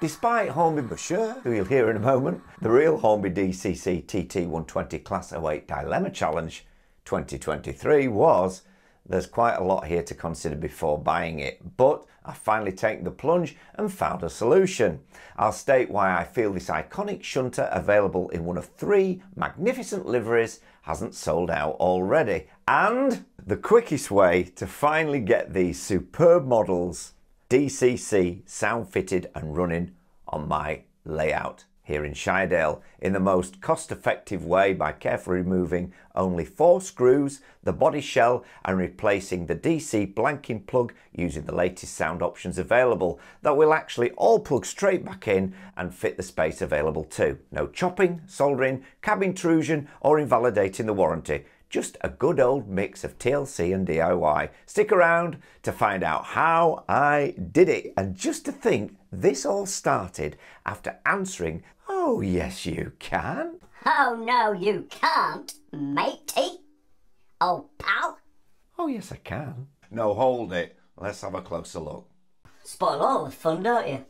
Despite Hornby Brochure, who you'll hear in a moment, the real Hornby DCC TT120 Class 08 Dilemma Challenge 2023 was, there's quite a lot here to consider before buying it, but I've finally taken the plunge and found a solution. I'll state why I feel this iconic shunter, available in one of 3 magnificent liveries, hasn't sold out already, and the quickest way to finally get these superb models DCC sound fitted and running on my layout here in Shiredale in the most cost-effective way by carefully removing only 4 screws, the body shell, and replacing the DC blanking plug using the latest sound options available that will actually all plug straight back in and fit the space available too. No chopping, soldering, cab intrusion or invalidating the warranty. Just a good old mix of TLC and DIY. Stick around to find out how I did it. And just to think, this all started after answering, "Oh yes you can." Oh no you can't, matey. Oh pal. Oh yes I can. No, hold it. Let's have a closer look. Spoil all the fun, don't you?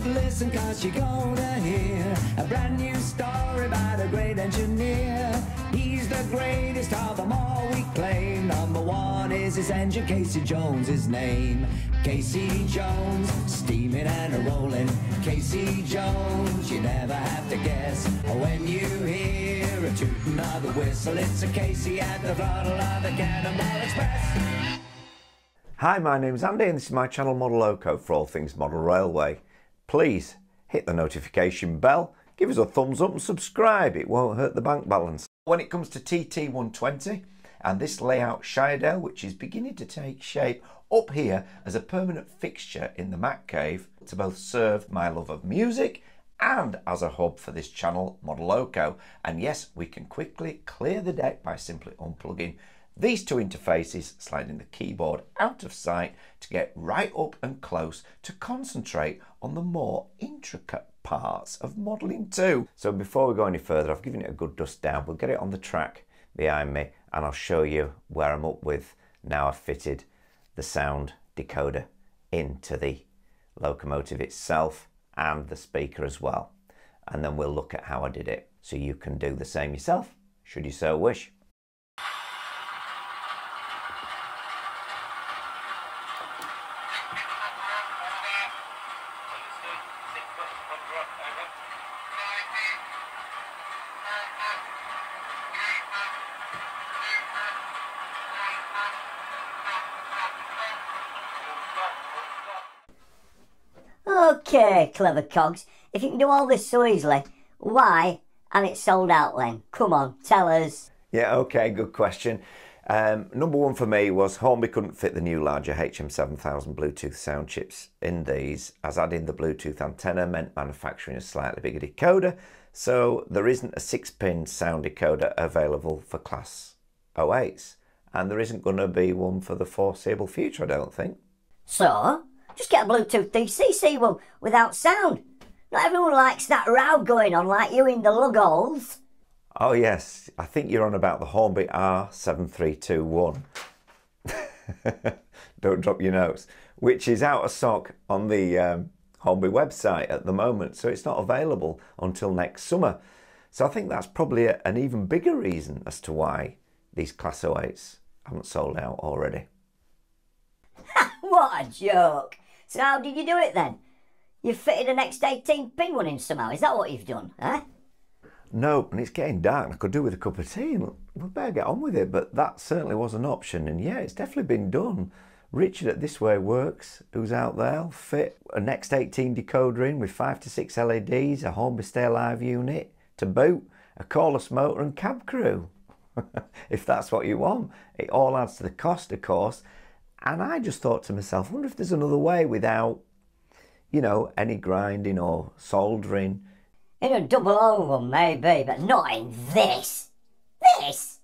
Listen, cause you're gonna hear a brand new story about a great engineer. He's the greatest of them all, we claim. Number 1 is his engine, Casey Jones, his name. Casey Jones, steaming and a rolling. Casey Jones, you never have to guess. When you hear a tooting of the whistle, it's a Casey at the throttle of the Cannonball Express. Hi, my name's Andy and this is my channel Model Loco for all things model railway. Please hit the notification bell, give us a thumbs up and subscribe, it won't hurt the bank balance. When it comes to TT120 and this layout Shiredale, which is beginning to take shape up here as a permanent fixture in the Mac Cave to both serve my love of music and as a hub for this channel Model Loco. And yes, we can quickly clear the deck by simply unplugging these 2 interfaces, sliding the keyboard out of sight to get right up and close to concentrate on the more intricate parts of modelling too. So before we go any further, I've given it a good dust down. We'll get it on the track behind me and I'll show you where I'm up with now I've fitted the sound decoder into the locomotive itself and the speaker as well. And then we'll look at how I did it so you can do the same yourself, should you so wish. Okay, clever cogs. If you can do all this so easily, why and it's sold out then? Come on, tell us. Yeah, okay, good question. Number 1 for me was Hornby couldn't fit the new larger HM7000 Bluetooth sound chips in these, as adding the Bluetooth antenna meant manufacturing a slightly bigger decoder, so there isn't a 6-pin sound decoder available for Class 08s, and there isn't going to be one for the foreseeable future, I don't think. So, just get a Bluetooth DCC one without sound. Not everyone likes that row going on like you in the lug holes. Oh yes, I think you're on about the Hornby R7321. Don't drop your notes. Which is out of stock on the Hornby website at the moment, so it's not available until next summer. So I think that's probably an even bigger reason as to why these Class 08s haven't sold out already. What a joke. So how did you do it then? You've fitted an next 18-pin one in somehow, is that what you've done, eh? No, and it's getting dark and I could do with a cup of tea and we better get on with it, but that certainly was an option and yeah, it's definitely been done. Richard at This Way Works, who's out there, fit a Next 18 decoder in with 5 to 6 LEDs, a Hornby Stay Alive unit, to boot, a cordless motor and cab crew. If that's what you want. It all adds to the cost, of course. And I just thought to myself, I wonder if there's another way without, you know, any grinding or soldering. In a double O one maybe, but not in this. This?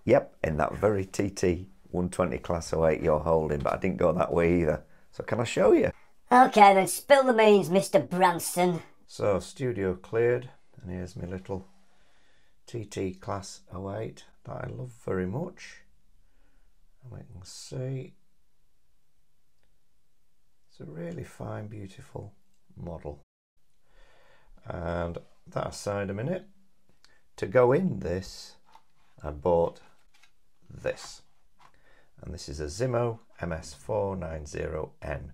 Yep, in that very TT120 Class 08 you're holding, but I didn't go that way either. So can I show you? Okay then, spill the beans, Mr. Branston. So studio cleared, and here's my little TT Class 08 that I love very much. And we can see it's a really fine, beautiful model. And that aside a minute, to go in this, I bought this. And this is a Zimo MS490N.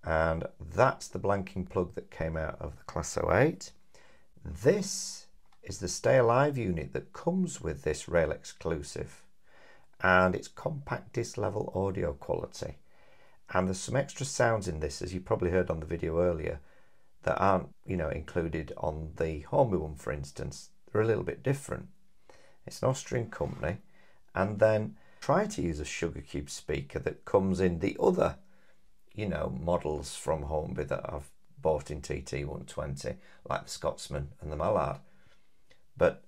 And that's the blanking plug that came out of the Class 08. This is the Stay Alive unit that comes with this rail exclusive, and it's compact disc level audio quality. And there's some extra sounds in this, as you probably heard on the video earlier, that aren't, included on the Hornby one, for instance. They're a little bit different. It's an Austrian company. And then try to use a Sugar Cube speaker that comes in the other, models from Hornby that I've bought in TT120, like the Scotsman and the Mallard. But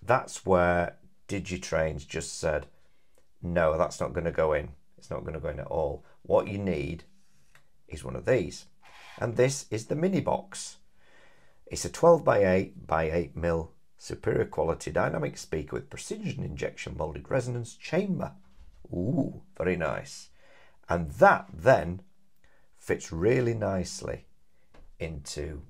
that's where Digitrains just said, no, that's not going to go in. It's not going to go in at all. What you need is one of these. And this is the mini box. It's a 12 by 8 by 8mm superior quality dynamic speaker with precision injection molded resonance chamber. Ooh, very nice. And that then fits really nicely into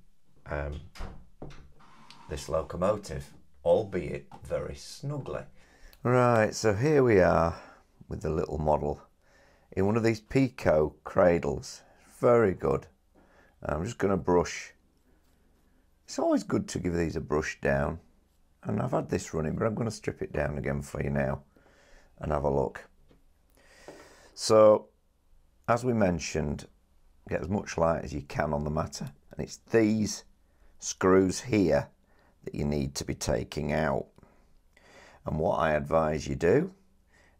this locomotive, albeit very snugly. Right, so here we are with the little model in one of these Pico cradles. Very good. I'm just going to brush. It's always good to give these a brush down, and I've had this running, but I'm going to strip it down again for you now and have a look. So as we mentioned, get as much light as you can on the matter, and it's these screws here that you need to be taking out. And what I advise you do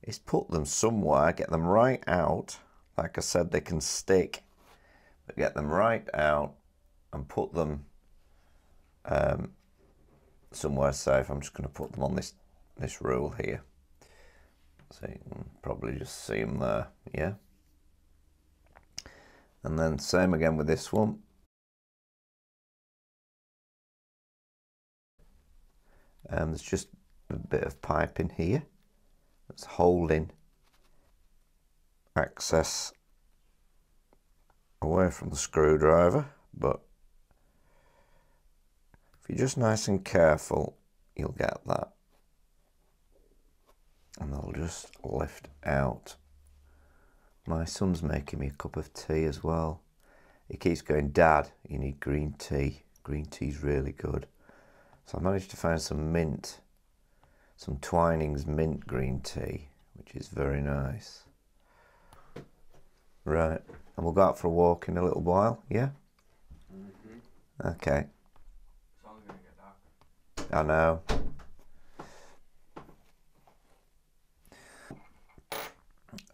is put them somewhere, get them right out. Like I said, they can stick, but get them right out and put them somewhere safe. I'm just going to put them on this rule here, so you can probably just see them there. Yeah. And then same again with this one. And there's just a bit of pipe in here that's holding access away from the screwdriver, but if you're just nice and careful, you'll get that, and they'll just lift out. My son's making me a cup of tea as well. He keeps going, Dad, you need green tea. Green tea's really good. So I managed to find some mint, some Twinings mint green tea, which is very nice. Right, and we'll go out for a walk in a little while, yeah? Mm-hmm. Okay. It's only going to get dark. I know.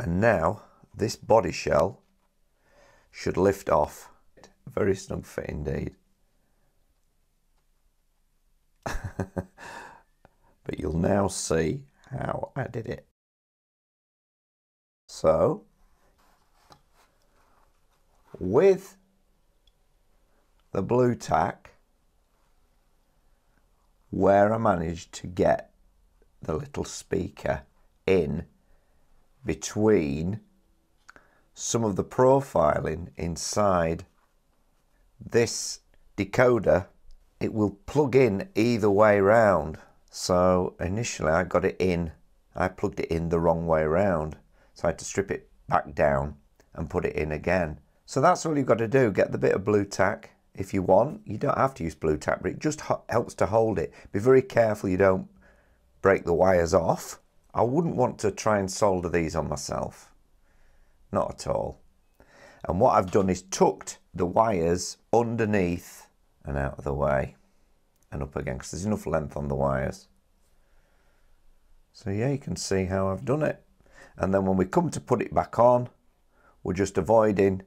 And now, this body shell should lift off. Very snug fit indeed. But you'll now see how I did it. So, with the blue tack, where I managed to get the little speaker in between some of the profiling inside this decoder, it will plug in either way round. So initially I got it in, I plugged it in the wrong way round, so I had to strip it back down and put it in again. So that's all you've got to do, get the bit of blue tack if you want. You don't have to use blue tack, but it just helps to hold it. Be very careful you don't break the wires off. I wouldn't want to try and solder these on myself, not at all. And what I've done is tucked the wires underneath and out of the way and up again, because there's enough length on the wires. So yeah, you can see how I've done it. And then when we come to put it back on, we're just avoiding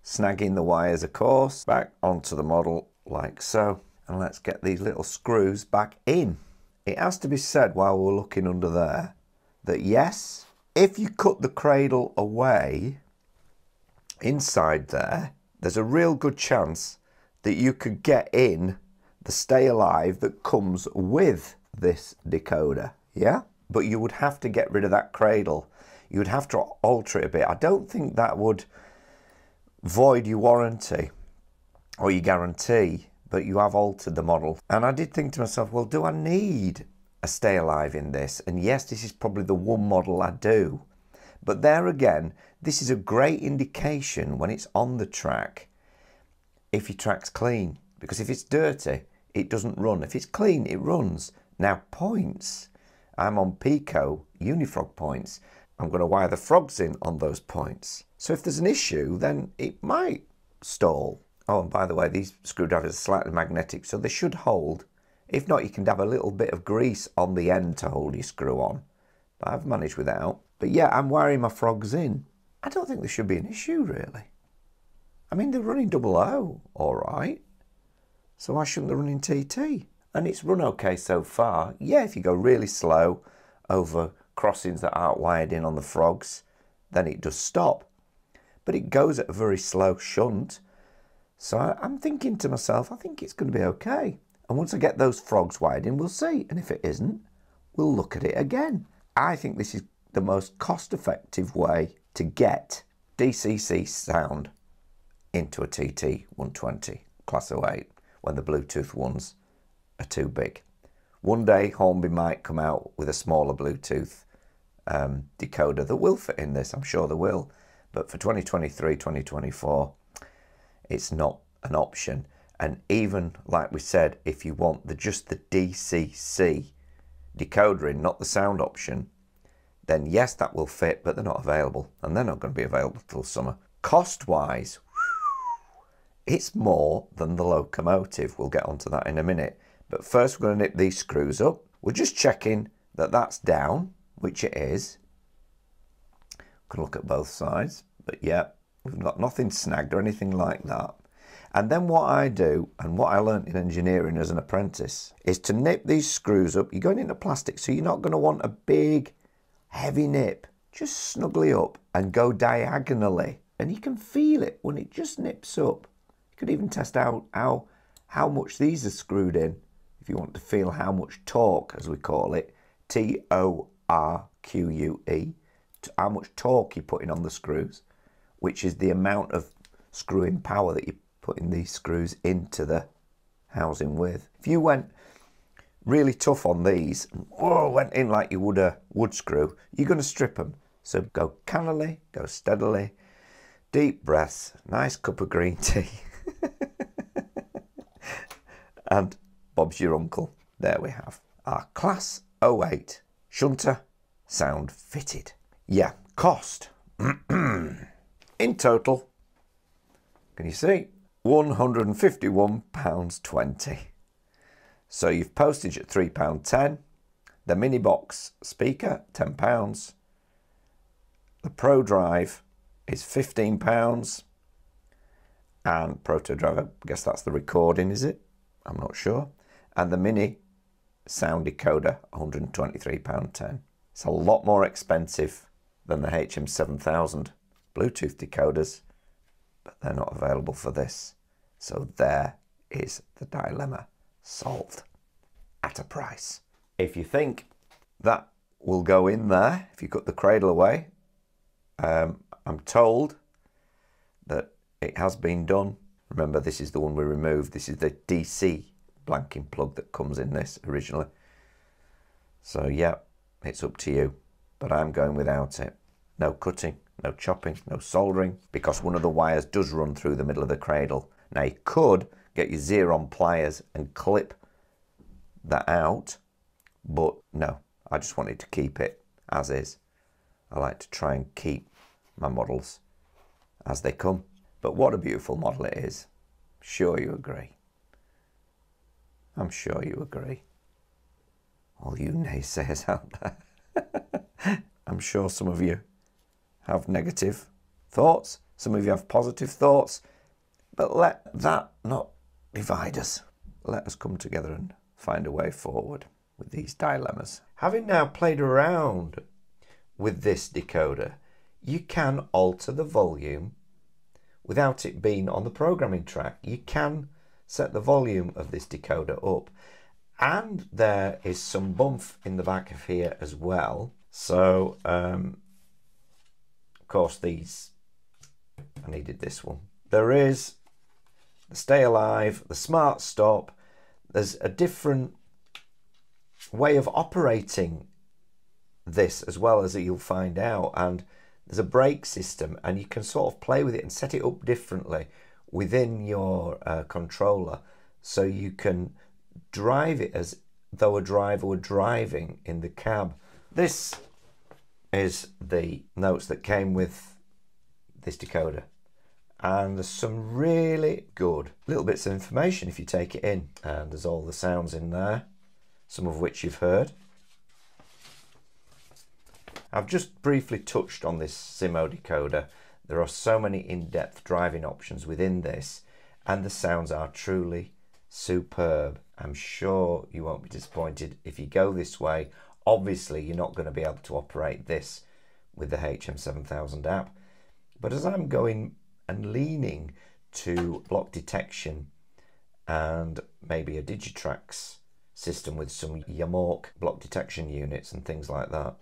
snagging the wires, of course, back onto the model like so. And let's get these little screws back in. It has to be said while we're looking under there that yes, if you cut the cradle away inside there, there's a real good chance that you could get in the Stay Alive that comes with this decoder, yeah? But you would have to get rid of that cradle. You would have to alter it a bit. I don't think that would void your warranty or your guarantee, but you have altered the model. And I did think to myself, well, do I need a Stay Alive in this? And yes, this is probably the one model I do. But there again, this is a great indication when it's on the track if your track's clean. Because if it's dirty, it doesn't run. If it's clean, it runs. Now, points. I'm on Pico Unifrog points. I'm going to wire the frogs in on those points. So if there's an issue, then it might stall. Oh, and by the way, these screwdrivers are slightly magnetic, so they should hold. If not, you can dab a little bit of grease on the end to hold your screw on. But I've managed without. But yeah, I'm wiring my frogs in. I don't think there should be an issue, really. I mean, they're running 00, all right. So why shouldn't they run in TT? And it's run okay so far. Yeah, if you go really slow over crossings that aren't wired in on the frogs, then it does stop. But it goes at a very slow shunt. So I'm thinking to myself, I think it's going to be okay. And once I get those frogs wired in, we'll see. And if it isn't, we'll look at it again. I think this is the most cost-effective way to get DCC sound into a TT 120 Class 08 when the Bluetooth ones are too big. One day Hornby might come out with a smaller Bluetooth decoder that will fit in this. I'm sure they will. But for 2023, 2024, it's not an option. And even like we said, if you want just the DCC decoder in, not the sound option, then yes, that will fit, but they're not available. And they're not going to be available till summer. Cost-wise, it's more than the Locomotive. We'll get onto that in a minute. But first, we're going to nip these screws up. We're just checking that that's down, which it is. Can look at both sides. But yeah, we've got nothing snagged or anything like that. And then what I do, and what I learned in engineering as an apprentice, is to nip these screws up. You're going into plastic, so you're not going to want a big, heavy nip. Just snugly up and go diagonally. And you can feel it when it just nips up. You could even test out how much these are screwed in, if you want to feel how much torque, as we call it, Torque, how much torque you're putting on the screws, which is the amount of screw-in power that you're putting these screws into the housing with. If you went really tough on these, went in like you would a wood screw, you're going to strip them. So go cannily, go steadily, deep breaths, nice cup of green tea. And Bob's your uncle. There we have our Class 08 shunter sound fitted. Yeah, cost. In total, can you see? £151.20. So you've postage at £3.10. The mini box speaker, £10. The Pro Drive is £15. And Proto Drive, I guess that's the recording, is it? I'm not sure. And the mini sound decoder, £123.10. It's a lot more expensive than the HM7000 Bluetooth decoders, but they're not available for this. So there is the dilemma solved at a price. If you think that will go in there, if you cut the cradle away, I'm told that it has been done. Remember, this is the one we removed. This is the DC blanking plug that comes in this originally. So yeah, it's up to you, but I'm going without it. No cutting, no chopping, no soldering, because one of the wires does run through the middle of the cradle. Now you could get your Xeron pliers and clip that out, but no, I just wanted to keep it as is. I like to try and keep my models as they come. But what a beautiful model it is. Sure you agree. I'm sure you agree. All you naysayers out there. I'm sure some of you have negative thoughts. Some of you have positive thoughts. But let that not divide us. Let us come together and find a way forward with these dilemmas. Having now played around with this decoder, you can alter the volume without it being on the programming track. You can set the volume of this decoder up. And there is some bump in the back of here as well. So, of course, these, I needed this one. There is the Stay Alive, the Smart Stop. There's a different way of operating this as well, as you'll find out. And there's a brake system, and you can sort of play with it and set it up differently within your controller, so you can drive it as though a driver were driving in the cab. This is the notes that came with this decoder, and there's some really good little bits of information if you take it in, and there's all the sounds in there, some of which you've heard. I've just briefly touched on this Simo decoder. There are so many in-depth driving options within this, and the sounds are truly superb. I'm sure you won't be disappointed if you go this way. Obviously, you're not going to be able to operate this with the HM7000 app, but as I'm going and leaning to block detection and maybe a Digitrax system with some Yamaha block detection units and things like that,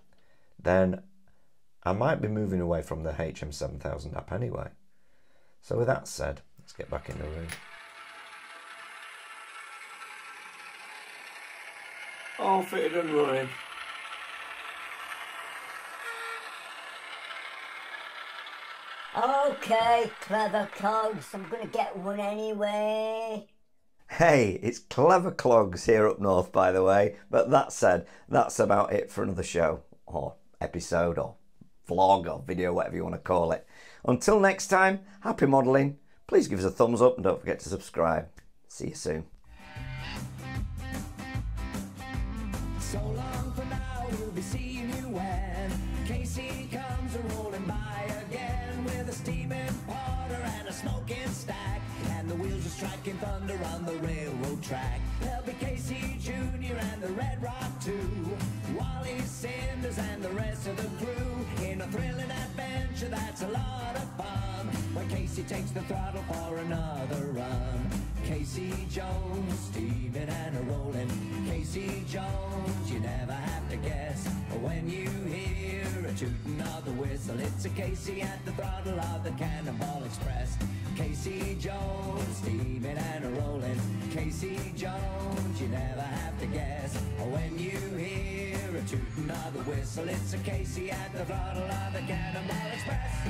then I might be moving away from the HM7000 app anyway. So with that said, let's get back in the room. All fitted and running. Okay, Clever Clogs, I'm gonna get one anyway. Hey, it's Clever Clogs here up north, by the way. But that said, that's about it for another show, or episode, or vlog, or video, whatever you want to call it. Until next time, happy modelling. Please give us a thumbs up and don't forget to subscribe. See you soon. So long for now, we'll be seeing you when Casey comes rolling by again with a steaming porter and a smoking stack, and the wheels are striking thunder on the railroad track. There'll be Casey Jr. and the Red Rock 2, Wally Cinders and the rest of the crew in a thrilling adventure that's a lot of fun. When Casey takes the throttle for another run, Casey Jones, steaming and a rolling. Casey Jones, you never have to guess. When you hear a tooting of the whistle, it's a Casey at the throttle of the Cannonball Express. Casey Jones, steaming and a rolling. Casey Jones, you never have to guess. When you hear a tooting of the whistle, it's a Casey at the throttle of the Cannonball Express.